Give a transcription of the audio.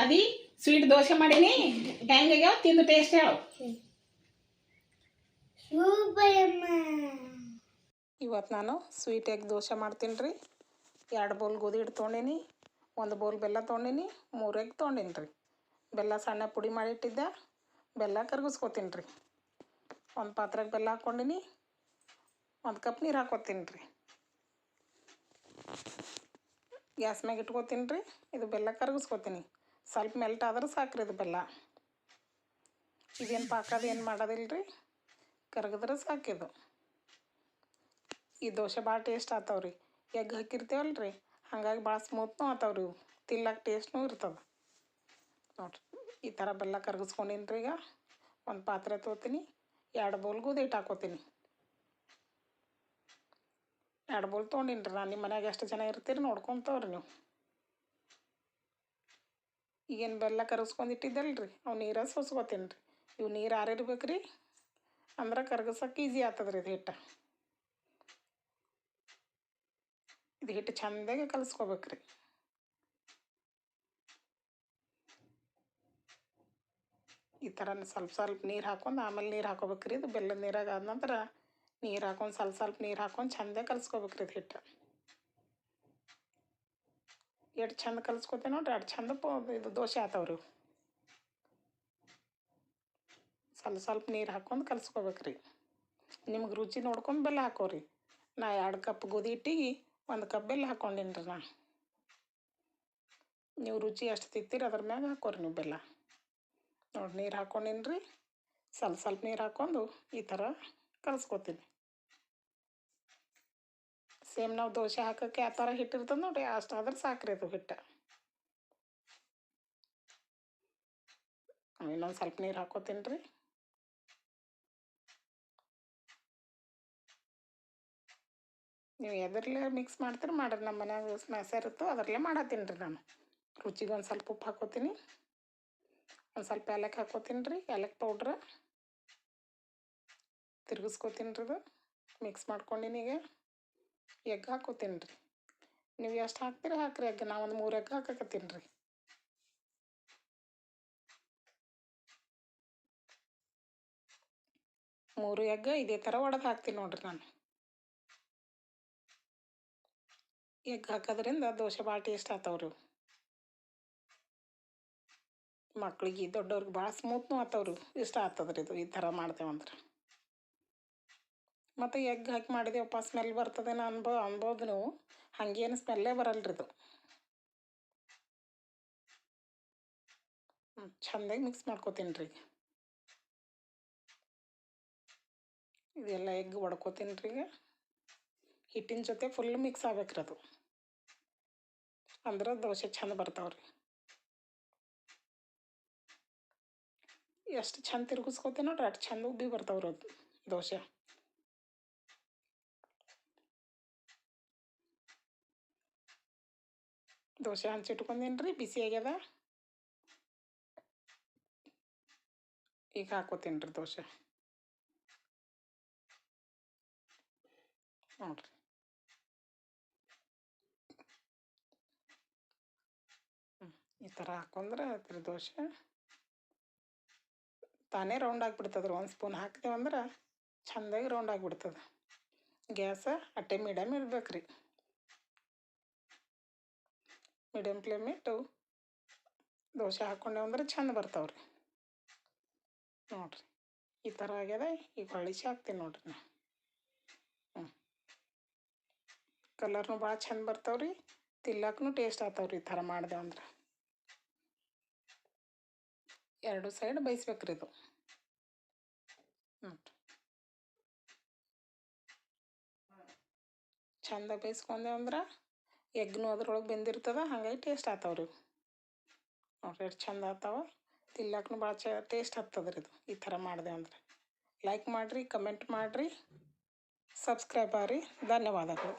ಅದಿ ಸ್ವೀಟ್ ದೋಸೆ ಮಾಡೀನಿ. ಹೆಂಗಾಗ್ಯಾವ ತಿಂದು ಟೇಸ್ಟ್ ಹೇಳು. ಇವತ್ತು ನಾನು ಸ್ವೀಟ್ ಎಗ್ ದೋಸೆ ಮಾಡ್ತೀನಿ ರೀ. 2 ಬೌಲ್ ಗೋಧಿ ಹಿಟ್ಟು ತೊಗೊಂಡೀನಿ, 1 ಬೌಲ್ ಬೆಲ್ಲ ತೊಗೊಂಡೀನಿ, 3 ಎಗ್ ತೊಗೊಂಡೀನಿ ರೀ. ಬೆಲ್ಲ ಸಣ್ಣ ಪುಡಿ ಮಾಡಿಟ್ಟಿದ್ದೆ. ಬೆಲ್ಲ ಕರಗಿಸ್ಕೊತೀನಿ ರೀ. ಒಂದು ಪಾತ್ರೆಗೆ ಬೆಲ್ಲ ಹಾಕ್ಕೊಂಡೀನಿ. 1 ಕಪ್ ನೀರು ಹಾಕ್ಕೊತೀನಿ ರೀ. ಗ್ಯಾಸ್ ಮ್ಯಾಗ ಇಟ್ಕೊತೀನಿ ರೀ. ಇದು ಬೆಲ್ಲ ಕರಗಿಸ್ಕೊತೀನಿ. ಸ್ವಲ್ಪ ಮೆಲ್ಟ್ ಆದ್ರೆ ಸಾಕ್ರಿ ಇದು ಬೆಲ್ಲ. ಇದೇನು ಪಾಕದ ಏನು ಮಾಡೋದಿಲ್ಲ ರೀ, ಕರಗಿದ್ರೆ ಸಾಕಿದು. ಈ ದೋಸೆ ಭಾಳ ಟೇಸ್ಟ್ ಆಗ್ತಾವ್ರಿ. ಎಗ್ ಹಾಕಿರ್ತೀವಲ್ಲ ರೀ, ಹಾಗಾಗಿ ಭಾಳ ಸ್ಮೂತ್ನೂ ಆಗ್ತಾವ್ರಿ ಇವು. ತಿನ್ನಕ್ಕೆ ಟೇಸ್ಟ್ನೂ ಇರ್ತದೆ ನೋಡಿರಿ. ಈ ಥರ ಬೆಲ್ಲ ಕರಗಿಸ್ಕೊಂಡೀನಿ ರೀ. ಈಗ ಒಂದು ಪಾತ್ರೆ ತೊಗೋತೀನಿ. 2 ಬೌಲ್ ಗೋಧಿ ಹಿಟ್ಟು ಹಾಕ್ಕೋತೀನಿ. 2 ಬೌಲ್ ತೊಗೊಂಡೀನಿ ರೀ ನಾನು. ನಿಮ್ಮ ಮನ್ಯಾಗ ಎಷ್ಟು ಜನ ಇರ್ತೀರಿ ನೋಡ್ಕೊತವ್ರಿ ನೀವು. ಈಗೇನು ಬೆಲ್ಲ ಕರಗಿಸ್ಕೊಂಡಿಟ್ಟಿದ್ದಲ್ಲ ರೀ, ಅವು ನೀರು ಸೋಸ್ಕೊತೀನಿ ರೀ. ಇವು ನೀರು ಆರಿರ್ಬೇಕು ರೀ, ಅಂದ್ರೆ ಕರಗಿಸೋಕೆ ಈಸಿ ಆಗ್ತದೆ ರೀ ಇದು ಹಿಟ್ಟು. ಇದು ಹಿಟ್ಟು ಚೆಂದಾಗಿ ಕಲಿಸ್ಕೋಬೇಕು ರೀ. ಈ ಥರ ಸ್ವಲ್ಪ ಸ್ವಲ್ಪ ನೀರು ಹಾಕ್ಕೊಂಡು ಆಮೇಲೆ ನೀರು ಹಾಕೋಬೇಕು ರೀ. ಇದು ಬೆಲ್ಲದ ನೀರಾಗ ಆದ ನಂತರ ನೀರು ಹಾಕ್ಕೊಂಡು ಸ್ವಲ್ಪ ಸ್ವಲ್ಪ ನೀರು ಹಾಕ್ಕೊಂಡು ಚೆಂದಾಗಿ ಕಲಿಸ್ಕೋಬೇಕು ರೀ ಇದು ಹಿಟ್ಟು. ಎಷ್ಟು ಚೆಂದ ಕಲಿಸ್ಕೊತೀನಿ ನೋಡ್ರಿ, ಅಷ್ಟು ಚೆಂದ ಇದು ದೋಸೆ ಆಗ್ತಾವ್ರಿ. ಸ್ವಲ್ಪ ಸ್ವಲ್ಪ ನೀರು ಹಾಕ್ಕೊಂಡು ಕಲಿಸ್ಕೋಬೇಕು ರೀ. ನಿಮ್ಗೆ ರುಚಿ ನೋಡ್ಕೊಂಡು ಬೆಲ್ಲ ಹಾಕೋರಿ. ನಾ 2 ಕಪ್ ಗೋಧಿ ಹಿಟ್ಟಿಗೆ 1 ಕಪ್ ಬೆಲ್ಲ ಹಾಕ್ಕೊಂಡೀನಿ ರೀ ನಾನು. ನೀವು ರುಚಿ ಎಷ್ಟು ತಿಂತೀರಿ ಅದ್ರ ಮ್ಯಾಗ ಹಾಕೋರಿ ನೀವು ಬೆಲ್ಲ. ನೋಡಿ ನೀರು ಹಾಕ್ಕೊಂಡೀನಿ ರೀ. ಸ್ವಲ್ಪ ಸ್ವಲ್ಪ ನೀರು ಹಾಕ್ಕೊಂಡು ಈ ಥರ ಕಲಿಸ್ಕೊತೀನಿ. ಸೇಮ್ ನಾವು ದೋಸೆ ಹಾಕೋಕ್ಕೆ ಆ ಥರ ಹಿಟ್ಟು ಇರ್ತದೆ ನೋಡಿರಿ, ಅಷ್ಟಾದ್ರೆ ಸಾಕ್ರಿ ಅದು ಹಿಟ್ಟು. ಇನ್ನೊಂದು ಸ್ವಲ್ಪ ನೀರು ಹಾಕ್ಕೋತೀನಿ ರೀ. ನೀವು ಎದರಲ್ಲೇ ಮಿಕ್ಸ್ ಮಾಡ್ತೀರಿ ಮಾಡಿರಿ. ನಮ್ಮ ಮನ್ಯಾಗ ಸ್ಮ್ಯಾಸರ್ ಇತ್ತು ಅದರಲ್ಲೇ ಮಾಡತ್ತೀನಿ ರೀ ನಾನು. ರುಚಿಗೆ ಒಂದು ಸ್ವಲ್ಪ ಉಪ್ಪು ಹಾಕ್ಕೋತೀನಿ. ಒಂದು ಸ್ವಲ್ಪ ಏಲಕ್ಕಿ ಹಾಕ್ಕೋತೀನಿ ರೀ, ಏಲಕ್ಕಿ ಪೌಡ್ರ. ತಿರ್ಗಿಸ್ಕೊತೀನಿ ರೀ. ಇದು ಮಿಕ್ಸ್ ಮಾಡ್ಕೊಂಡೀನಿ. ಈಗ ಎಗ್ ಹಾಕ್ಕೋತೀನಿ ರೀ. ನೀವು ಎಷ್ಟು ಹಾಕ್ತೀರಿ ಹಾಕ್ರಿ ಎಗ್. ನಾ ಒಂದು 3 ಎಗ್ ಹಾಕಕತ್ತೀನಿ ರೀ. ಮೂರು ಎಗ್ ಇದೇ ಥರ ಒಡೆದು ಹಾಕ್ತೀನಿ ನೋಡಿರಿ ನಾನು. ಎಗ್ ಹಾಕೋದ್ರಿಂದ ದೋಸೆ ಭಾಳ ಟೇಸ್ಟ್ ಆಗ್ತಾವ್ರಿ. ಮಕ್ಳಿಗೆ ದೊಡ್ಡವ್ರಿಗೆ ಭಾಳ ಸ್ಮೂತ್ನೂ ಆಗ್ತಾವ್ರಿ. ಇಷ್ಟ ಆಗ್ತದ್ರಿ ಇದು ಈ ಥರ ಮಾಡ್ತೇವಂದ್ರೆ. ಮತ್ತು ಎಗ್ ಹಾಕಿ ಮಾಡಿದೇವಪ್ಪ ಸ್ಮೆಲ್ ಬರ್ತದೇನೋ ಅನ್ಬೋದು ನೀವು. ಹಾಗೇನು ಸ್ಮೆಲ್ಲೇ ಬರಲ್ರಿ ಇದು. ಚೆಂದಾಗಿ ಮಿಕ್ಸ್ ಮಾಡ್ಕೋತೀನಿ ರೀ. ಇದೆಲ್ಲ ಎಗ್ ಹೊಡ್ಕೋತೀನಿ ರೀ. ಈಗ ಹಿಟ್ಟಿನ ಜೊತೆ ಫುಲ್ ಮಿಕ್ಸ್ ಆಗ್ಬೇಕ್ರಿ ಅದು, ಅಂದ್ರೆ ದೋಸೆ ಚೆಂದ ಬರ್ತಾವ್ರಿ. ಎಷ್ಟು ಚೆಂದ ತಿರ್ಗಿಸ್ಕೋತೀನಿ ನೋಡ್ರಿ, ಅಷ್ಟು ಚೆಂದ ಉಬ್ಬಿ ಬರ್ತಾವ್ರಿ ಅದು ದೋಸೆ. ದೋಸೆ ಹಂಚಿಟ್ಕೊಂಡೀನಿ ರೀ, ಬಿಸಿ ಆಗ್ಯದ. ಈಗ ಹಾಕ್ಕೋತೀನಿ ರೀ ದೋಸೆ ನೋಡಿರಿ. ಈ ಥರ ಹಾಕೊಂಡ್ರೆ ಅದ್ರ ದೋಸೆ ತಾನೇ ರೌಂಡ್ ಆಗಿಬಿಡ್ತದೆ ರೀ. 1 ಸ್ಪೂನ್ ಹಾಕ್ತೇವಂದ್ರೆ ಚೆಂದಾಗಿ ರೌಂಡ್ ಆಗಿಬಿಡ್ತದೆ. ಗ್ಯಾಸ ಅಟ್ಟೆ ಮೀಡಿಯಮ್ ಇರ್ಬೇಕು ರೀ. ಮೀಡಿಯಮ್ ಫ್ಲೇಮ್ ಇಟ್ಟು ದೋಸೆ ಹಾಕ್ಕೊಂಡೇವಂದ್ರೆ ಚೆಂದ ಬರ್ತಾವ್ರಿ ನೋಡಿರಿ. ಈ ಥರ ಆಗ್ಯದ. ಈಗ ಹೊಳಿಸಿ ಹಾಕ್ತೀನಿ ನೋಡಿರಿ ನಾ. ಕಲರ್ನು ಭಾಳ ಚೆಂದ ಬರ್ತಾವ್ರಿ, ತಿನ್ನಕ್ಕೂ ಟೇಸ್ಟ್ ಆಗ್ತಾವ್ರಿ ಈ ಥರ ಮಾಡ್ದೇವಂದ್ರೆ. 2 ಸೈಡ್ ಬೇಯಿಸ್ಬೇಕ್ರಿ ಇದು ನೋಡಿರಿ. ಚೆಂದ ಬೇಯಿಸ್ಕೊಂಡೇವಂದ್ರೆ ಎಗ್ನು ಅದ್ರೊಳಗೆ ಬೆಂದಿರ್ತದೆ, ಹಾಗಾಗಿ ಟೇಸ್ಟ್ ಆಗ್ತಾವ್ರಿ ನೋಡಿರಿ. ಎಷ್ಟು ಚೆಂದ ಆಗ್ತಾವ. ತಿನ್ನಕ್ಕೂ ಭಾಳ ಟೇಸ್ಟ್ ಆಗ್ತದ್ರಿ ಇದು ಈ ಥರ ಮಾಡ್ದೇವಂದ್ರೆ. ಲೈಕ್ ಮಾಡಿರಿ, ಕಮೆಂಟ್ ಮಾಡಿರಿ, ಸಬ್ಸ್ಕ್ರೈಬ್ ಆಗ್ರಿ. ಧನ್ಯವಾದಗಳು.